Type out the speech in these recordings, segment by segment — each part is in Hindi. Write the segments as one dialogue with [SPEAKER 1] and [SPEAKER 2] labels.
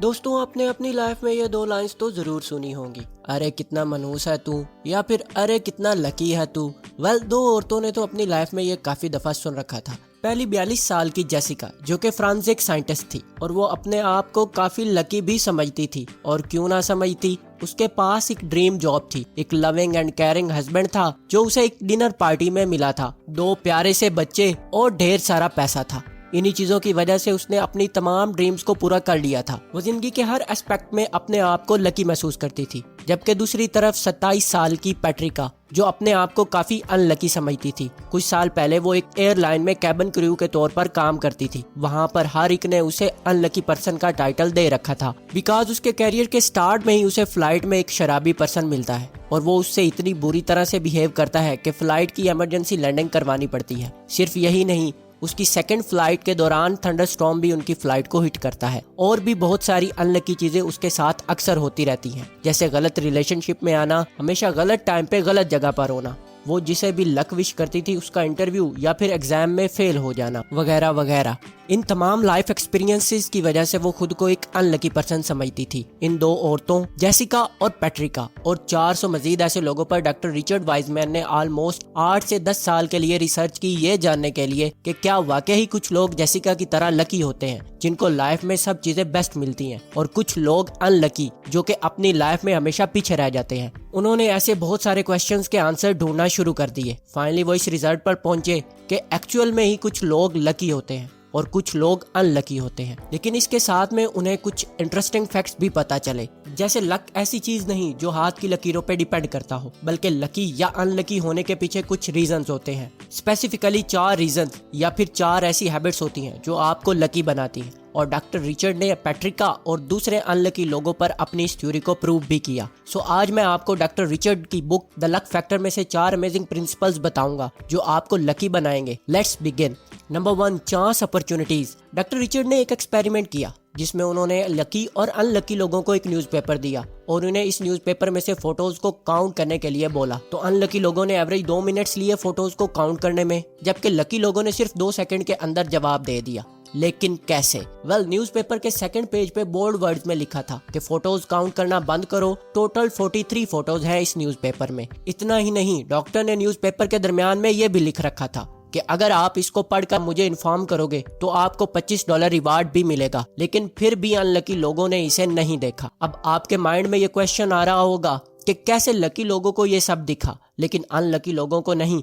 [SPEAKER 1] दोस्तों, आपने अपनी लाइफ में ये दो लाइंस तो जरूर सुनी होंगी, अरे कितना मनहूस है तू, या फिर अरे कितना लकी है तू। दो औरतों ने तो अपनी लाइफ में ये काफी दफा सुन रखा था। पहली 42 साल की जेसिका, जो कि फ्रांसिक साइंटिस्ट थी, और वो अपने आप को काफी लकी भी समझती थी। और क्यों ना समझती, उसके पास एक ड्रीम जॉब थी, एक लविंग एंड केयरिंग हस्बैंड था जो उसे एक डिनर पार्टी में मिला था, 2 प्यारे से बच्चे और ढेर सारा पैसा था। इन्हीं चीजों की वजह से उसने अपनी तमाम ड्रीम्स को पूरा कर लिया था। वो जिंदगी के हर एस्पेक्ट में अपने आप को लकी महसूस करती थी। जबकि दूसरी तरफ 27 साल की पैट्रिका, जो अपने आप को काफी अनलकी समझती थी। कुछ साल पहले वो एक एयरलाइन में कैबिन क्रू के तौर पर काम करती थी। वहाँ पर हर एक ने उसे अनलकी पर्सन का टाइटल दे रखा था, बिकॉज उसके कैरियर के स्टार्ट में ही उसे फ्लाइट में एक शराबी पर्सन मिलता है और वो उससे इतनी बुरी तरह से बिहेव करता है कि फ्लाइट की इमरजेंसी लैंडिंग करवानी पड़ती है। सिर्फ यही नहीं, उसकी सेकंड फ्लाइट के दौरान थंडरस्टॉर्म भी उनकी फ्लाइट को हिट करता है। और भी बहुत सारी अनलकी चीजें उसके साथ अक्सर होती रहती हैं, जैसे गलत रिलेशनशिप में आना, हमेशा गलत टाइम पे गलत जगह पर होना, वो जिसे भी लक विश करती थी उसका इंटरव्यू या फिर एग्जाम में फेल हो जाना, वगैरह वगैरह। इन तमाम लाइफ एक्सपीरियंसेस की वजह से वो खुद को एक अनलकी पर्सन समझती थी। इन दो औरतों जेसिका और पैट्रिका और 400 मजीद ऐसे लोगों पर डॉक्टर रिचर्ड वाइजमैन ने ऑलमोस्ट 8 से 10 साल के लिए रिसर्च की, ये जानने के लिए कि क्या वाकई ही कुछ लोग जेसिका की तरह लकी होते हैं, जिनको लाइफ में सब चीजें बेस्ट मिलती हैं, और कुछ लोग अनलकी, जो कि अपनी लाइफ में हमेशा पीछे रह जाते हैं। उन्होंने ऐसे बहुत सारे क्वेश्चंस के आंसर ढूंढना शुरू कर दिए। फाइनली वो इस रिजल्ट पर पहुंचे कि एक्चुअल में ही कुछ लोग लकी होते हैं और कुछ लोग अनलकी होते हैं। लेकिन इसके साथ में उन्हें कुछ इंटरेस्टिंग फैक्ट्स भी पता चले, जैसे लक ऐसी चीज नहीं जो हाथ की लकीरों पे डिपेंड करता हो, बल्कि लकी या अनलकी होने के पीछे कुछ रीजंस होते हैं। स्पेसिफिकली 4 रीजंस या फिर 4 ऐसी हैबिट्स होती हैं जो आपको लकी बनाती हैं। और डॉक्टर रिचर्ड ने पैट्रिका और दूसरे अनलकी लोगों पर अपनी इस थ्योरी को प्रूव भी किया। सो आज मैं आपको डॉक्टर रिचर्ड की बुक द लक फैक्टर में से 4 अमेजिंग प्रिंसिपल्स बताऊंगा जो आपको लकी बनाएंगे। Let's begin. Number 1, chance opportunities. Doctor Richard ने एक एक्सपेरिमेंट किया जिसमें उन्होंने लकी और अनलकी लोगों को एक न्यूज़पेपर दिया और उन्हें इस न्यूज़पेपर में से फोटोज को काउंट करने के लिए बोला। तो अनलकी लोगों ने एवरेज 2 मिनट्स लिए फोटोज को काउंट करने में, जबकि लकी लोगों ने सिर्फ 2 सेकंड के अंदर जवाब दे दिया। लेकिन कैसे? न्यूज़पेपर के सेकंड पेज पे बोल्ड वर्ड्स में लिखा था कि फोटोज काउंट करना बंद करो। टोटल 43 फोटोज हैं इस न्यूज़पेपर में। इतना ही नहीं, डॉक्टर ने न्यूज़पेपर के दरमियान में ये भी लिख रखा था कि अगर आप इसको पढ़कर मुझे इन्फॉर्म करोगे तो आपको $25 रिवार्ड भी मिलेगा। लेकिन फिर भी अनलकी लोगों ने इसे नहीं देखा। अब आपके माइंड में ये क्वेश्चन आ रहा होगा कि कैसे लकी लोगों को ये सब दिखा लेकिन अनलकी लोगों को नहीं।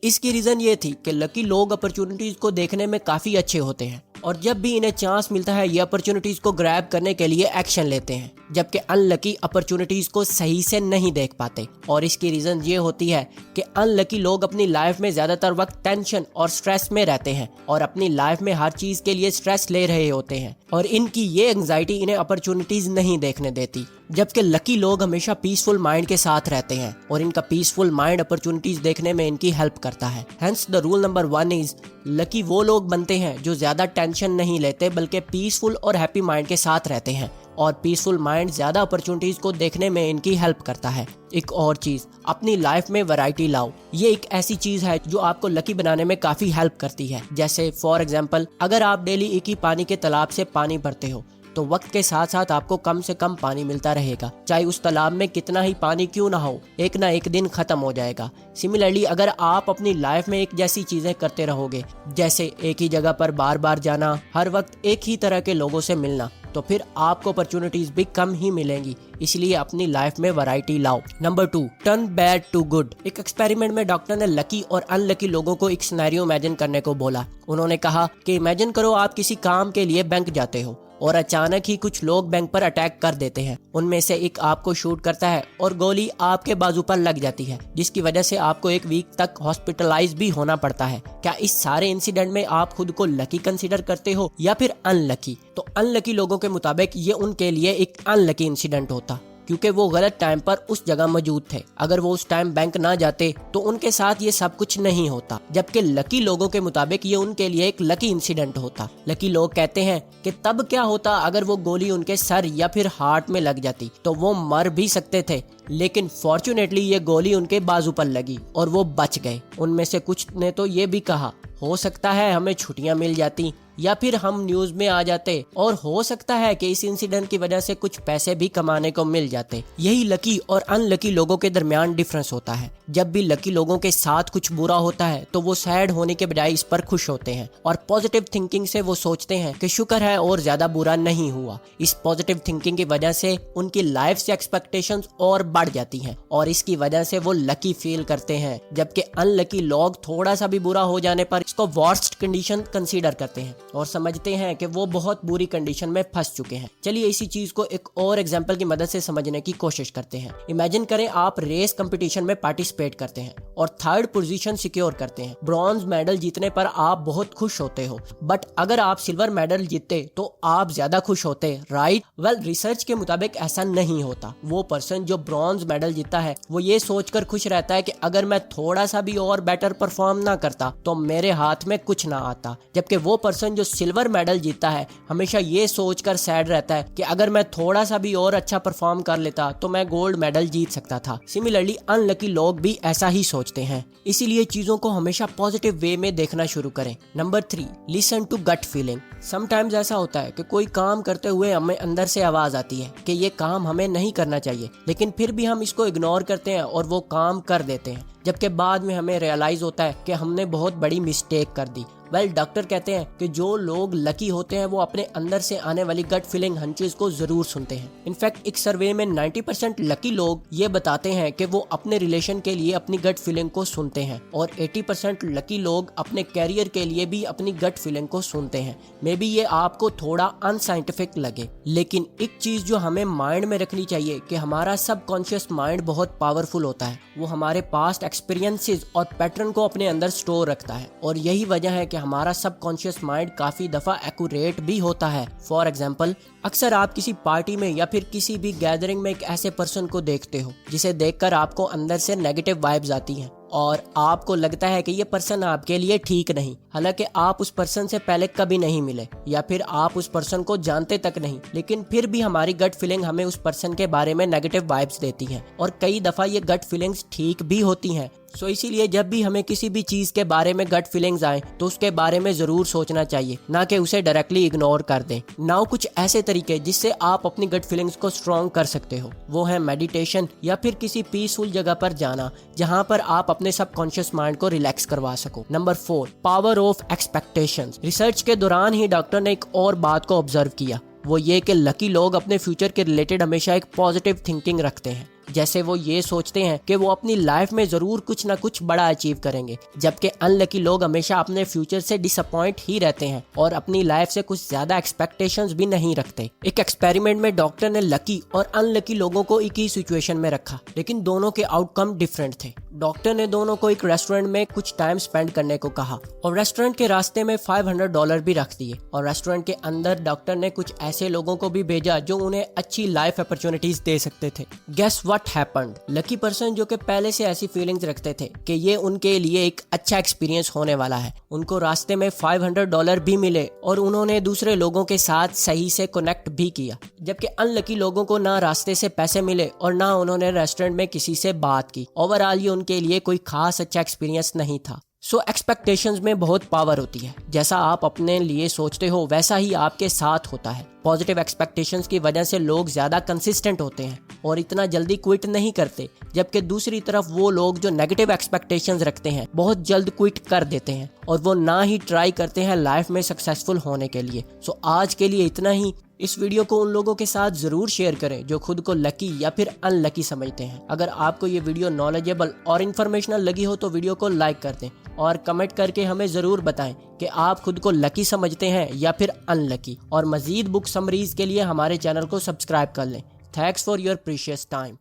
[SPEAKER 1] इसकी रीजन ये थी कि लकी लोग अपॉर्चुनिटीज को देखने में काफी अच्छे होते हैं और जब भी इन्हें चांस मिलता है ये अपॉर्चुनिटीज को ग्रैब करने के लिए एक्शन लेते हैं, जबकि अनलकी अपॉर्चुनिटीज को सही से नहीं देख पाते। और इसकी रीजन ये होती है कि अनलकी लोग अपनी लाइफ में ज्यादातर वक्त टेंशन और स्ट्रेस में रहते हैं और अपनी लाइफ में हर चीज के लिए स्ट्रेस ले रहे होते हैं और इनकी ये एंजाइटी इन्हें अपॉर्चुनिटीज नहीं देखने देती। जबकि लकी लोग हमेशा पीसफुल माइंड के साथ रहते हैं और इनका पीसफुल माइंड अपॉर्चुनिटीज देखने में इनकी हेल्प करता है। Hence the rule number 1 is lucky वो लोग बनते हैं जो ज्यादा टेंशन नहीं लेते बल्कि पीसफुल और हैप्पी माइंड के साथ रहते हैं और पीसफुल माइंड ज्यादा अपॉर्चुनिटीज को देखने में इनकी हेल्प करता है। एक और चीज, अपनी लाइफ में वैरायटी लाओ। ये एक ऐसी चीज है जो आपको लकी बनाने में काफी हेल्प करती है। जैसे फॉर एग्जांपल, अगर आप डेली एक ही पानी के तालाब से पानी भरते हो तो वक्त के साथ साथ आपको कम से कम पानी मिलता रहेगा, चाहे उस तालाब में कितना ही पानी क्यों ना हो, एक ना एक दिन खत्म हो जाएगा। सिमिलरली, अगर आप अपनी लाइफ में एक जैसी चीजें करते रहोगे, जैसे एक ही जगह पर बार बार जाना, हर वक्त एक ही तरह के लोगों से मिलना, तो फिर आपको अपॉर्चुनिटीज भी कम ही मिलेंगी। इसलिए अपनी लाइफ में वैरायटी लाओ। Number 2, turn bad to good. एक एक्सपेरिमेंट में डॉक्टर ने लकी और अनलकी लोगों को एक सिनेरियो इमेजिन करने को बोला। उन्होंने कहा कि इमेजिन करो आप किसी काम के लिए बैंक जाते हो और अचानक ही कुछ लोग बैंक पर अटैक कर देते हैं। उनमें से एक आपको शूट करता है और गोली आपके बाजू पर लग जाती है, जिसकी वजह से आपको 1 वीक तक हॉस्पिटलाइज भी होना पड़ता है। क्या इस सारे इंसिडेंट में आप खुद को लकी कंसीडर करते हो या फिर अनलकी? तो अनलकी लोगों के मुताबिक ये उनके लिए एक अनलकी इंसिडेंट होता, क्योंकि वो गलत टाइम पर उस जगह मौजूद थे। अगर वो उस टाइम बैंक ना जाते तो उनके साथ ये सब कुछ नहीं होता। जबकि लकी लोगों के मुताबिक ये उनके लिए एक लकी इंसिडेंट होता। लकी लोग कहते हैं कि तब क्या होता अगर वो गोली उनके सर या फिर हार्ट में लग जाती, तो वो मर भी सकते थे, लेकिन फॉर्चुनेटली ये गोली उनके बाजू पर लगी और वो बच गए। उनमें से कुछ ने तो ये भी कहा, हो सकता है हमें छुट्टियां मिल जाती या फिर हम न्यूज में आ जाते और हो सकता है कि इस इंसिडेंट की वजह से कुछ पैसे भी कमाने को मिल जाते। यही लकी और अनलकी लोगों के दरमियान डिफरेंस होता है। जब भी लकी लोगों के साथ कुछ बुरा होता है तो वो सैड होने के बजाय इस पर खुश होते हैं और पॉजिटिव थिंकिंग से वो सोचते हैं कि शुक्र है और ज्यादा बुरा नहीं हुआ। इस पॉजिटिव थिंकिंग की वजह से उनकी लाइफ से एक्सपेक्टेशंस और बढ़ जाती हैं और इसकी वजह से वो लकी फील करते हैं। जबकि अनलकी लोग थोड़ा सा भी बुरा हो जाने पर इसको वर्स्ट कंडीशन कंसीडर करते हैं और समझते हैं कि वो बहुत बुरी कंडीशन में फंस चुके हैं। चलिए इसी चीज को एक और एग्जांपल की मदद से समझने की कोशिश करते हैं। इमेजिन करें आप रेस कंपटीशन में पार्टिसिपेट करते हैं और थर्ड पोजीशन सिक्योर करते हैं। ब्रॉन्ज मेडल जीतने पर आप बहुत खुश होते हो, बट अगर आप सिल्वर मेडल जीतते तो आप ज्यादा खुश होते, राइट? वेल, रिसर्च के मुताबिक ऐसा नहीं होता। वो पर्सन जो ब्रॉन्ज मेडल जीता है वो ये सोचकर खुश रहता है कि अगर मैं थोड़ा सा भी और बेटर परफॉर्म ना करता तो मेरे हाथ में कुछ ना आता। जबकि वो पर्सन जो सिल्वर मेडल जीता है हमेशा ये सोचकर सैड रहता है कि अगर मैं थोड़ा सा भी और अच्छा परफॉर्म कर लेता तो मैं गोल्ड मेडल जीत सकता था। सिमिलरली अनलकी लोग भी ऐसा ही सोचते हैं। इसीलिए चीजों को हमेशा पॉजिटिव वे में देखना शुरू करें। Number 3, listen to gut feeling. Sometimes ऐसा होता है कि कोई काम करते हुए हमें अंदर से आवाज आती है कि ये काम हमें नहीं करना चाहिए, लेकिन फिर भी हम इसको इग्नोर करते हैं और वो काम कर देते हैं, जबकि बाद में हमें रियलाइज होता है कि हमने बहुत बड़ी मिस्टेक कर दी। वेल, डॉक्टर कहते हैं कि जो लोग लकी होते हैं वो अपने अंदर से आने वाली गट फीलिंग हंचेस को जरूर सुनते हैं। इनफैक्ट एक सर्वे में 90% लकी लोग ये बताते हैं कि वो अपने रिलेशन के लिए अपनी गट फीलिंग को सुनते हैं और 80% लकी लोग अपने कैरियर के लिए भी अपनी गट फीलिंग को सुनते हैं। मे बी ये आपको थोड़ा अनसाइंटिफिक लगे, लेकिन एक चीज जो हमें माइंड में रखनी चाहिए कि हमारा सबकॉन्शियस माइंड बहुत पावरफुल होता है। वो हमारे पास्ट एक्सपीरियंसेस और पैटर्न को अपने अंदर स्टोर रखता है और यही वजह है कि हमारा सबकॉन्शियस माइंड काफी दफा एक्यूरेट भी होता है। फॉर एग्जाम्पल, अक्सर आप किसी पार्टी में या फिर किसी भी गैदरिंग में एक ऐसे पर्सन को देखते हो जिसे देखकर आपको अंदर से नेगेटिव वाइब्स आती हैं और आपको लगता है कि ये पर्सन आपके लिए ठीक नहीं, हालांकि आप उस पर्सन से पहले कभी नहीं मिले या फिर आप उस पर्सन को जानते तक नहीं, लेकिन फिर भी हमारी गट फीलिंग हमें उस पर्सन के बारे में नेगेटिव वाइब्स देती हैं और कई दफा ये गट फीलिंग्स ठीक भी होती हैं। सो इसीलिए जब भी हमें किसी भी चीज के बारे में गट फीलिंग्स आए तो उसके बारे में जरूर सोचना चाहिए, ना कि उसे डायरेक्टली इग्नोर कर दें। नाउ कुछ ऐसे तरीके जिससे आप अपनी गट फीलिंग्स को स्ट्रॉन्ग कर सकते हो, वो है मेडिटेशन या फिर किसी पीसफुल जगह पर जाना जहां पर आप अपने सबकॉन्शियस माइंड को रिलैक्स करवा सको। Number 4, power of expectations. Research के दौरान ही डॉक्टर ने एक और बात को ऑब्जर्व किया, वो ये कि लकी लोग अपने फ्यूचर के रिलेटेड हमेशा एक पॉजिटिव थिंकिंग रखते हैं। जैसे वो ये सोचते हैं कि वो अपनी लाइफ में जरूर कुछ ना कुछ बड़ा अचीव करेंगे, जबकि अनलकी लोग हमेशा अपने फ्यूचर से डिसअपॉइंट ही रहते हैं और अपनी लाइफ से कुछ ज्यादा एक्सपेक्टेशंस भी नहीं रखते। एक एक्सपेरिमेंट में डॉक्टर ने लकी और अनलकी लोगों को एक ही सिचुएशन में रखा, लेकिन दोनों के आउटकम डिफरेंट थे। डॉक्टर ने दोनों को एक रेस्टोरेंट में कुछ टाइम स्पेंड करने को कहा और रेस्टोरेंट के रास्ते में $500 भी रख दिए और रेस्टोरेंट के अंदर डॉक्टर ने कुछ ऐसे लोगों को भी भेजा जो उन्हें अच्छी लाइफ अपॉर्चुनिटीज दे सकते थे। Guess what happened? Lucky person जो कि पहले से ऐसी फीलिंग्स रखते थे कि ये उनके लिए एक अच्छा एक्सपीरियंस होने वाला है, उनको रास्ते में $500 भी मिले और उन्होंने दूसरे लोगों के साथ सही से कनेक्ट भी किया। जबकि अनलकी लोगों को ना रास्ते से पैसे मिले और ना उन्होंने रेस्टोरेंट में किसी से बात की। ओवरऑल ये उनके लिए कोई खास अच्छा एक्सपीरियंस नहीं था। सो एक्सपेक्टेशंस में बहुत पावर होती है। जैसा आप अपने लिए सोचते हो वैसा ही आपके साथ होता है। पॉजिटिव एक्सपेक्टेशंस की वजह से लोग ज्यादा कंसिस्टेंट होते हैं और इतना जल्दी क्विट नहीं करते, जबकि दूसरी तरफ वो लोग जो नेगेटिव एक्सपेक्टेशंस रखते हैं बहुत जल्द क्विट कर देते हैं और वो ना ही ट्राई करते हैं लाइफ में सक्सेसफुल होने के लिए। सो आज के लिए इतना ही। इस वीडियो को उन लोगों के साथ जरूर शेयर करें जो खुद को लकी या फिर अनलकी समझते हैं। अगर आपको ये वीडियो नॉलेजेबल और इन्फॉर्मेशनल लगी हो तो वीडियो को लाइक कर दें और कमेंट करके हमें जरूर बताएं कि आप खुद को लकी समझते हैं या फिर अनलकी। और मजीद बुक समरीज के लिए हमारे चैनल को सब्सक्राइब कर लें। Thanks for your precious time.